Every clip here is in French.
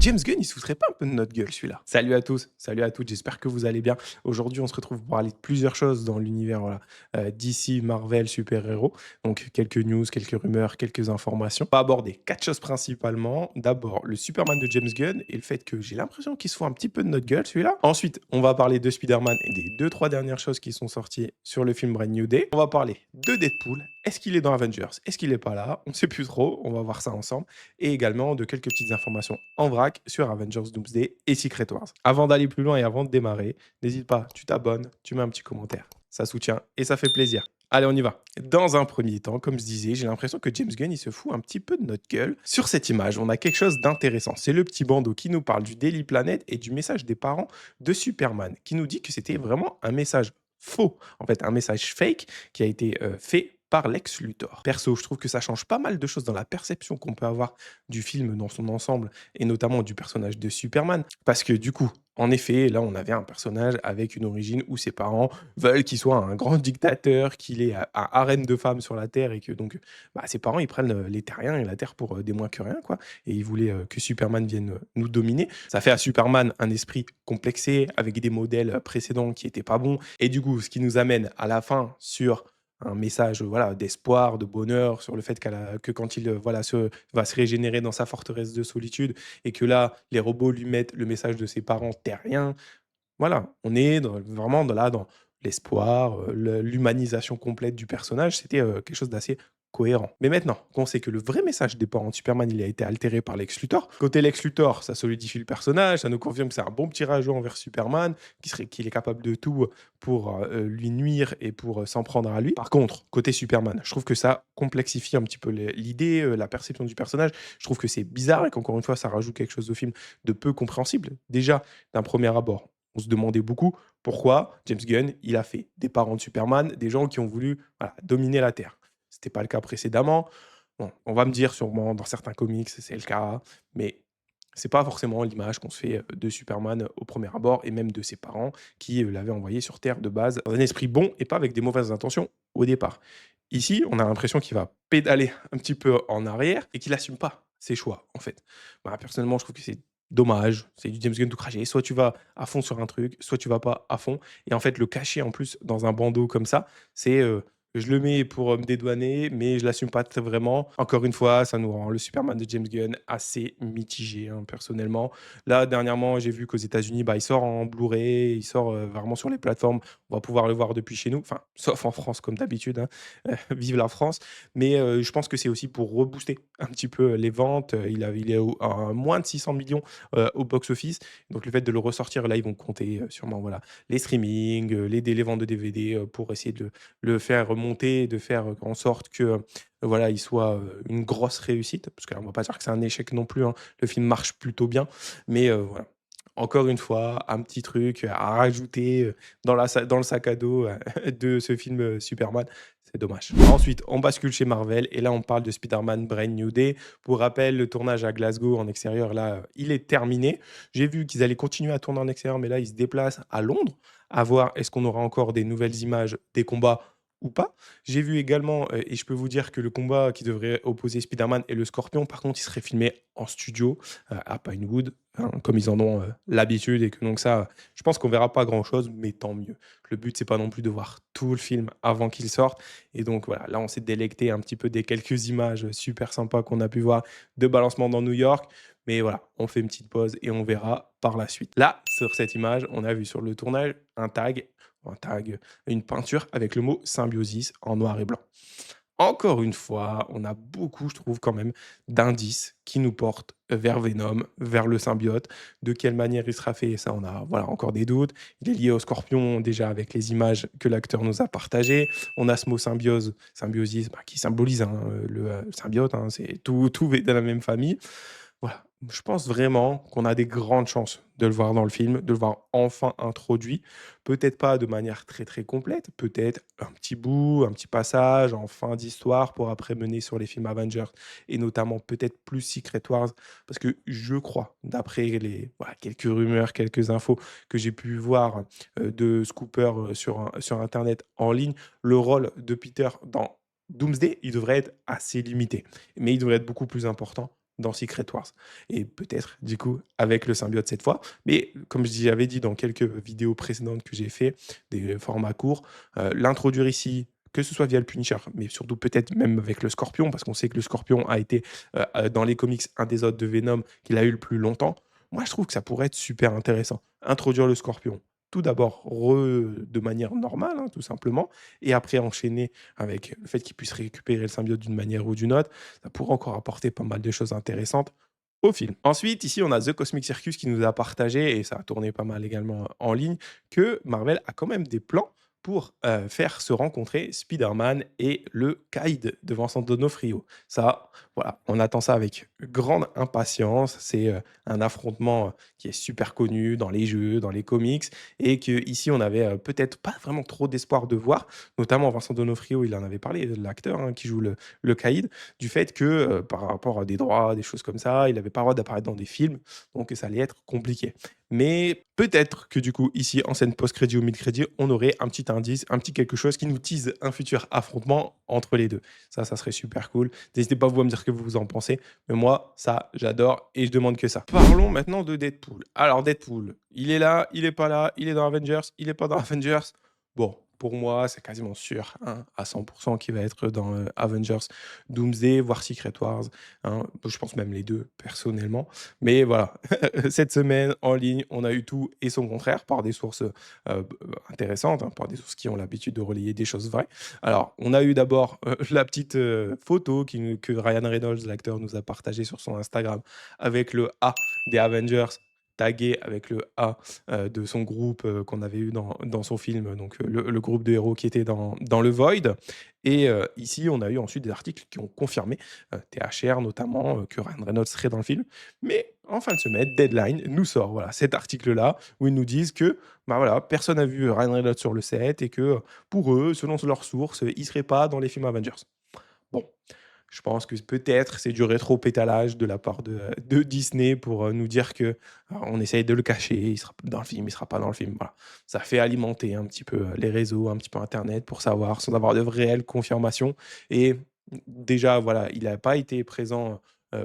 James Gunn, il se foutrait pas un peu de notre gueule, celui-là? Salut à tous, salut à toutes, j'espère que vous allez bien. Aujourd'hui, on se retrouve pour parler de plusieurs choses dans l'univers, voilà, DC, Marvel, super-héros. Donc quelques news, quelques rumeurs, quelques informations. On va aborder 4 choses principalement. D'abord, le Superman de James Gunn et le fait que j'ai l'impression qu'il se fout un petit peu de notre gueule, celui-là. Ensuite, on va parler de Spider-Man et des deux trois dernières choses qui sont sorties sur le film Brand New Day. On va parler de Deadpool. Est-ce qu'il est dans Avengers? Est-ce qu'il est pas là? On sait plus trop, on va voir ça ensemble et également de quelques petites informations en vrac sur Avengers Doomsday et Secret Wars. Avant d'aller plus loin et avant de démarrer, n'hésite pas, tu t'abonnes, tu mets un petit commentaire. Ça soutient et ça fait plaisir. Allez, on y va. Dans un premier temps, comme je disais, j'ai l'impression que James Gunn, il se fout un petit peu de notre gueule. Sur cette image, on a quelque chose d'intéressant. C'est le petit bandeau qui nous parle du Daily Planet et du message des parents de Superman, qui nous dit que c'était vraiment un message faux, en fait, un message fake qui a été fait par Lex Luthor. Perso, je trouve que ça change pas mal de choses dans la perception qu'on peut avoir du film dans son ensemble et notamment du personnage de Superman. Parce que du coup, en effet, là, on avait un personnage avec une origine où ses parents veulent qu'il soit un grand dictateur, qu'il ait un harem de femmes sur la Terre et que donc ses parents, ils prennent les terriens et la Terre pour des moins que rien, quoi. Et ils voulaient que Superman vienne nous dominer. Ça fait à Superman un esprit complexé avec des modèles précédents qui étaient pas bons. Et du coup, ce qui nous amène à la fin sur un message voilà, d'espoir, de bonheur, sur le fait que quand il va se régénérer dans sa forteresse de solitude, et que là, les robots lui mettent le message de ses parents terriens. Voilà, on est vraiment dans l'espoir, l'humanisation complète du personnage. C'était quelque chose d'assez cohérent. Mais maintenant qu'on sait que le vrai message des parents de Superman, il a été altéré par Lex Luthor, côté Lex Luthor, ça solidifie le personnage, ça nous confirme que c'est un bon petit rageau envers Superman, qu'il est capable de tout pour lui nuire et pour s'en prendre à lui. Par contre, côté Superman, je trouve que ça complexifie un petit peu l'idée, la perception du personnage. Je trouve que c'est bizarre et qu'encore une fois, ça rajoute quelque chose au film de peu compréhensible. Déjà, d'un premier abord, on se demandait beaucoup pourquoi James Gunn, il a fait des parents de Superman, des gens qui ont voulu voilà, dominer la Terre. C'était pas le cas précédemment. Bon, on va me dire sûrement dans certains comics c'est le cas, mais c'est pas forcément l'image qu'on se fait de Superman au premier abord et même de ses parents qui l'avaient envoyé sur Terre de base dans un esprit bon et pas avec des mauvaises intentions au départ. Ici, on a l'impression qu'il va pédaler un petit peu en arrière et qu'il assume pas ses choix en fait. Personnellement, je trouve que c'est dommage, c'est du James Gunn tout craché. Soit tu vas à fond sur un truc, soit tu vas pas à fond. Et en fait, le cacher en plus dans un bandeau comme ça, c'est je le mets pour me dédouaner, mais je l'assume pas très vraiment. Encore une fois, ça nous rend le Superman de James Gunn assez mitigé, hein, personnellement. Là, dernièrement, j'ai vu qu'aux États-Unis, il sort en Blu-ray, il sort vraiment sur les plateformes. On va pouvoir le voir depuis chez nous, enfin, sauf en France comme d'habitude, hein. Vive la France. Mais je pense que c'est aussi pour rebooster un petit peu les ventes. Il est à moins de 600 millions au box-office. Donc le fait de le ressortir, là, ils vont compter sûrement voilà, les streamings, les ventes de DVD pour essayer de le faire monter, de faire en sorte que voilà, il soit une grosse réussite. Parce qu'on ne va pas dire que c'est un échec non plus, hein. Le film marche plutôt bien. Mais voilà. Encore une fois, un petit truc à rajouter dans le sac à dos de ce film Superman. C'est dommage. Ensuite, on bascule chez Marvel et là, on parle de Spider-Man Brand New Day. Pour rappel, le tournage à Glasgow en extérieur, là, il est terminé. J'ai vu qu'ils allaient continuer à tourner en extérieur, mais là, ils se déplacent à Londres à voir est-ce qu'on aura encore des nouvelles images des combats ou pas. J'ai vu également, et je peux vous dire que le combat qui devrait opposer Spider-Man et le Scorpion, par contre, il serait filmé en studio à Pinewood, hein, comme ils en ont l'habitude et que donc ça, je pense qu'on verra pas grand-chose, mais tant mieux. Le but, c'est pas non plus de voir tout le film avant qu'il sorte. Et donc voilà, là, on s'est délecté un petit peu des quelques images super sympas qu'on a pu voir de balancement dans New York. Mais voilà, on fait une petite pause et on verra par la suite. Là, sur cette image, on a vu sur le tournage un tag, une peinture avec le mot symbiosis en noir et blanc. Encore une fois, on a beaucoup, je trouve, quand même, d'indices qui nous portent vers Venom, vers le symbiote. De quelle manière il sera fait, ça, on a voilà, encore des doutes. Il est lié au scorpion, déjà, avec les images que l'acteur nous a partagées. On a ce mot symbiosis, qui symbolise hein, le symbiote, hein, c'est tout est dans la même famille. Voilà, je pense vraiment qu'on a des grandes chances de le voir dans le film, de le voir enfin introduit. Peut-être pas de manière très, très complète, peut-être un petit bout, un petit passage en fin d'histoire pour après mener sur les films Avengers et notamment peut-être plus Secret Wars parce que je crois, d'après les voilà, quelques rumeurs, quelques infos que j'ai pu voir, de scoopers, sur internet en ligne, le rôle de Peter dans Doomsday, il devrait être assez limité, mais il devrait être beaucoup plus important dans Secret Wars et peut-être, du coup, avec le symbiote cette fois. Mais comme j'avais dit dans quelques vidéos précédentes que j'ai fait, des formats courts, l'introduire ici, que ce soit via le Punisher, mais surtout peut-être même avec le Scorpion, parce qu'on sait que le Scorpion a été, dans les comics, un des hôtes de Venom qu'il a eu le plus longtemps. Moi, je trouve que ça pourrait être super intéressant. Introduire le Scorpion, tout d'abord de manière normale, hein, tout simplement, et après enchaîner avec le fait qu'il puisse récupérer le symbiote d'une manière ou d'une autre, ça pourrait encore apporter pas mal de choses intéressantes au film. Ensuite, ici, on a The Cosmic Circus qui nous a partagé, et ça a tourné pas mal également en ligne, que Marvel a quand même des plans pour faire se rencontrer Spider-Man et le Caïd de Vincent D'Onofrio. Ça, voilà, on attend ça avec grande impatience. C'est un affrontement qui est super connu dans les jeux, dans les comics, et que ici on avait peut-être pas vraiment trop d'espoir de voir, notamment Vincent D'Onofrio, il en avait parlé, l'acteur hein, qui joue le Caïd, du fait que par rapport à des droits, des choses comme ça, il n'avait pas le droit d'apparaître dans des films, donc ça allait être compliqué. Mais peut-être que du coup, ici, en scène post-crédit ou mid-crédit, on aurait un petit indice, un petit quelque chose qui nous tease un futur affrontement entre les deux. Ça serait super cool. N'hésitez pas vous à me dire ce que vous en pensez. Mais moi, ça, j'adore et je demande que ça. Parlons maintenant de Deadpool. Alors, Deadpool, il est là, il est pas là, il est dans Avengers, il est pas dans Avengers. Bon, pour moi, c'est quasiment sûr, hein, à 100% qu'il va être dans Avengers, Doomsday, voire Secret Wars. Hein. Je pense même les deux, personnellement. Mais voilà, cette semaine, en ligne, on a eu tout et son contraire par des sources intéressantes, hein, par des sources qui ont l'habitude de relayer des choses vraies. Alors, on a eu d'abord la petite photo que Ryan Reynolds, l'acteur, nous a partagée sur son Instagram avec le A des Avengers tagué avec le A de son groupe qu'on avait eu dans son film, donc le groupe de héros qui était dans le Void. Et ici, on a eu ensuite des articles qui ont confirmé, THR notamment, que Ryan Reynolds serait dans le film. Mais en fin de semaine, Deadline nous sort voilà, cet article-là où ils nous disent que bah voilà, personne n'a vu Ryan Reynolds sur le set et que pour eux, selon leurs sources, il ne serait pas dans les films Avengers. Bon, je pense que peut-être c'est du rétro-pétalage de la part de Disney pour nous dire que on essaye de le cacher, il sera dans le film, il sera pas dans le film. Voilà. Ça fait alimenter un petit peu les réseaux, un petit peu Internet pour savoir, sans avoir de réelles confirmations. Et déjà, voilà, il n'a pas été présent,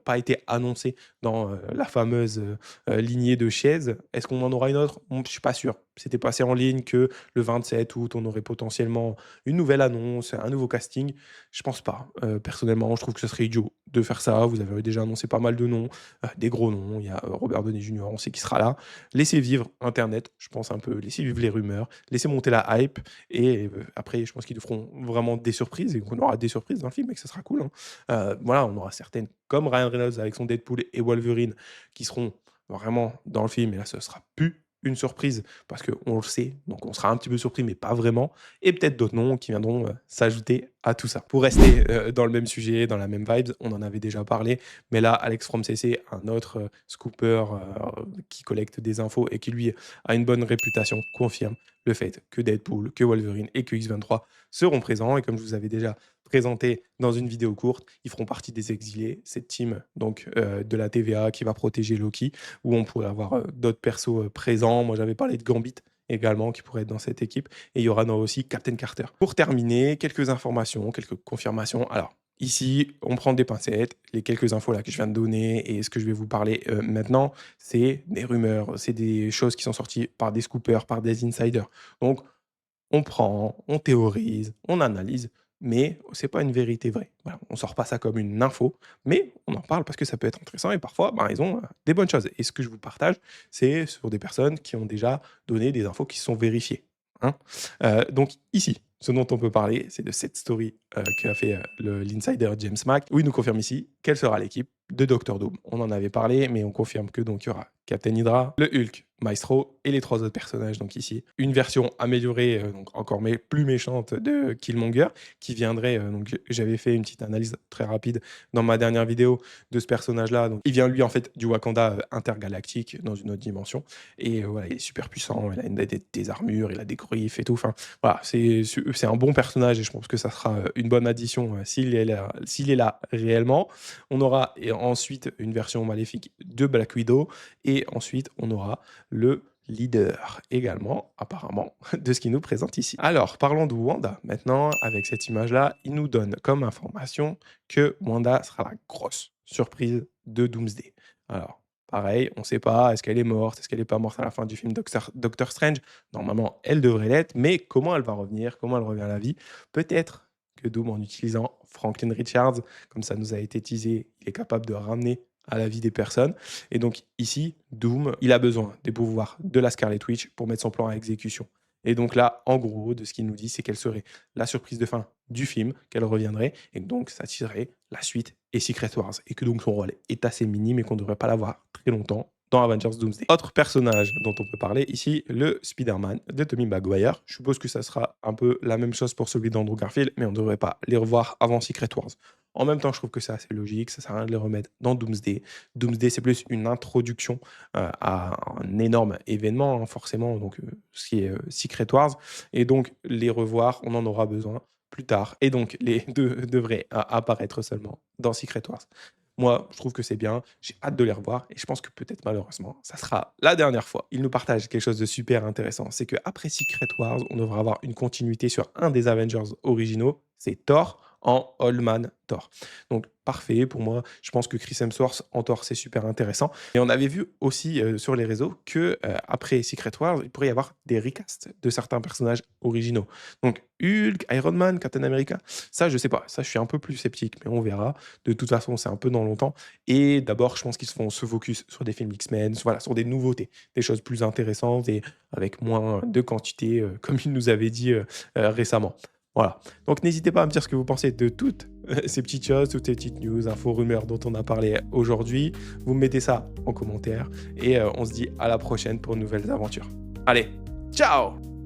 pas été annoncé dans la fameuse lignée de chaises. Est-ce qu'on en aura une autre? Je suis pas sûr. C'était passé en ligne que le 27 août, on aurait potentiellement une nouvelle annonce, un nouveau casting. Je pense pas. Personnellement, je trouve que ce serait idiot de faire ça. Vous avez déjà annoncé pas mal de noms, des gros noms. Il y a Robert Downey Jr., on sait qu'il sera là. Laissez vivre Internet, je pense un peu. Laissez vivre les rumeurs. Laissez monter la hype. Et après, je pense qu'ils feront vraiment des surprises et qu'on aura des surprises dans le film et que ce sera cool. Hein. Voilà, on aura certaines, comme Ryan Reynolds avec son Deadpool et Wolverine, qui seront vraiment dans le film. Et là, ce sera plus une surprise parce qu'on le sait, donc on sera un petit peu surpris, mais pas vraiment. Et peut-être d'autres noms qui viendront s'ajouter à tout ça. Pour rester dans le même sujet, dans la même vibe, on en avait déjà parlé, mais là, Alex from CC, un autre scooper qui collecte des infos et qui lui a une bonne réputation, confirme le fait que Deadpool, que Wolverine et que X-23 seront présents. Et comme je vous avais déjà présenté dans une vidéo courte, ils feront partie des exilés, cette team donc de la TVA qui va protéger Loki, où on pourrait avoir d'autres persos présents. Moi, j'avais parlé de Gambit également, qui pourrait être dans cette équipe. Et il y aura aussi Captain Carter. Pour terminer, quelques informations, quelques confirmations. Alors, ici, on prend des pincettes. Les quelques infos là que je viens de donner et ce que je vais vous parler maintenant, c'est des rumeurs, c'est des choses qui sont sorties par des scoopers, par des insiders. Donc, on prend, on théorise, on analyse, mais c'est pas une vérité vraie. Voilà, on sort pas ça comme une info, mais on en parle parce que ça peut être intéressant et parfois, ben, ils ont des bonnes choses. Et ce que je vous partage, c'est sur des personnes qui ont déjà donné des infos qui sont vérifiées. Hein. Donc ici, ce dont on peut parler, c'est de cette story qu'a fait l'insider James Mack, où il nous confirme ici quelle sera l'équipe de Doctor Doom. On en avait parlé, mais on confirme que donc il y aura Captain Hydra, le Hulk, Maestro et les 3 autres personnages. Donc ici, une version améliorée, donc encore plus méchante de Killmonger, qui viendrait. Donc j'avais fait une petite analyse très rapide dans ma dernière vidéo de ce personnage-là. Donc il vient lui en fait du Wakanda intergalactique dans une autre dimension. Et voilà, il est super puissant. Il a des armures, il a des griffes et tout. Enfin voilà, c'est un bon personnage et je pense que ça sera une bonne addition s'il est là réellement. On aura ensuite une version maléfique de Black Widow et ensuite on aura le leader également, apparemment, de ce qu'il nous présente ici. Alors, parlons de Wanda. Maintenant, avec cette image-là, il nous donne comme information que Wanda sera la grosse surprise de Doomsday. Alors, pareil, on ne sait pas, est-ce qu'elle est morte, est-ce qu'elle n'est pas morte à la fin du film Doctor Strange? Normalement, elle devrait l'être, mais comment elle va revenir? Comment elle revient à la vie? Peut-être que Doom, en utilisant Franklin Richards, comme ça nous a été teasé, il est capable de ramener à la vie des personnes. Et donc ici, Doom, il a besoin des pouvoirs de la Scarlet Witch pour mettre son plan à exécution. Et donc là, en gros, de ce qu'il nous dit, c'est qu'elle serait la surprise de fin du film, qu'elle reviendrait, et donc ça tirerait la suite et Secret Wars. Et que donc son rôle est assez minime et qu'on ne devrait pas l'avoir très longtemps dans Avengers Doomsday. Autre personnage dont on peut parler ici, le Spider-Man de Tobey Maguire. Je suppose que ça sera un peu la même chose pour celui d'Andrew Garfield, mais on ne devrait pas les revoir avant Secret Wars. En même temps, je trouve que c'est assez logique, ça sert à rien de les remettre dans Doomsday. Doomsday, c'est plus une introduction à un énorme événement, hein, forcément, donc ce qui est Secret Wars. Et donc, les revoir, on en aura besoin plus tard. Et donc, les deux devraient apparaître seulement dans Secret Wars. Moi, je trouve que c'est bien, j'ai hâte de les revoir et je pense que peut-être malheureusement, ça sera la dernière fois. Il nous partage quelque chose de super intéressant, c'est qu'après Secret Wars, on devra avoir une continuité sur un des Avengers originaux, c'est Thor en Old Man Thor. Donc parfait pour moi, je pense que Chris Hemsworth en Thor, c'est super intéressant. Et on avait vu aussi sur les réseaux que après Secret Wars, il pourrait y avoir des recasts de certains personnages originaux. Donc Hulk, Iron Man, Captain America, ça je sais pas, ça je suis un peu plus sceptique, mais on verra. De toute façon, c'est un peu dans longtemps. Et d'abord, je pense qu'ils vont se focus sur des films X-Men, voilà, sur des nouveautés, des choses plus intéressantes et avec moins de quantité, comme il nous avait dit récemment. Voilà. Donc n'hésitez pas à me dire ce que vous pensez de toutes ces petites choses, toutes ces petites news, infos, rumeurs dont on a parlé aujourd'hui. Vous me mettez ça en commentaire et on se dit à la prochaine pour de nouvelles aventures. Allez, ciao!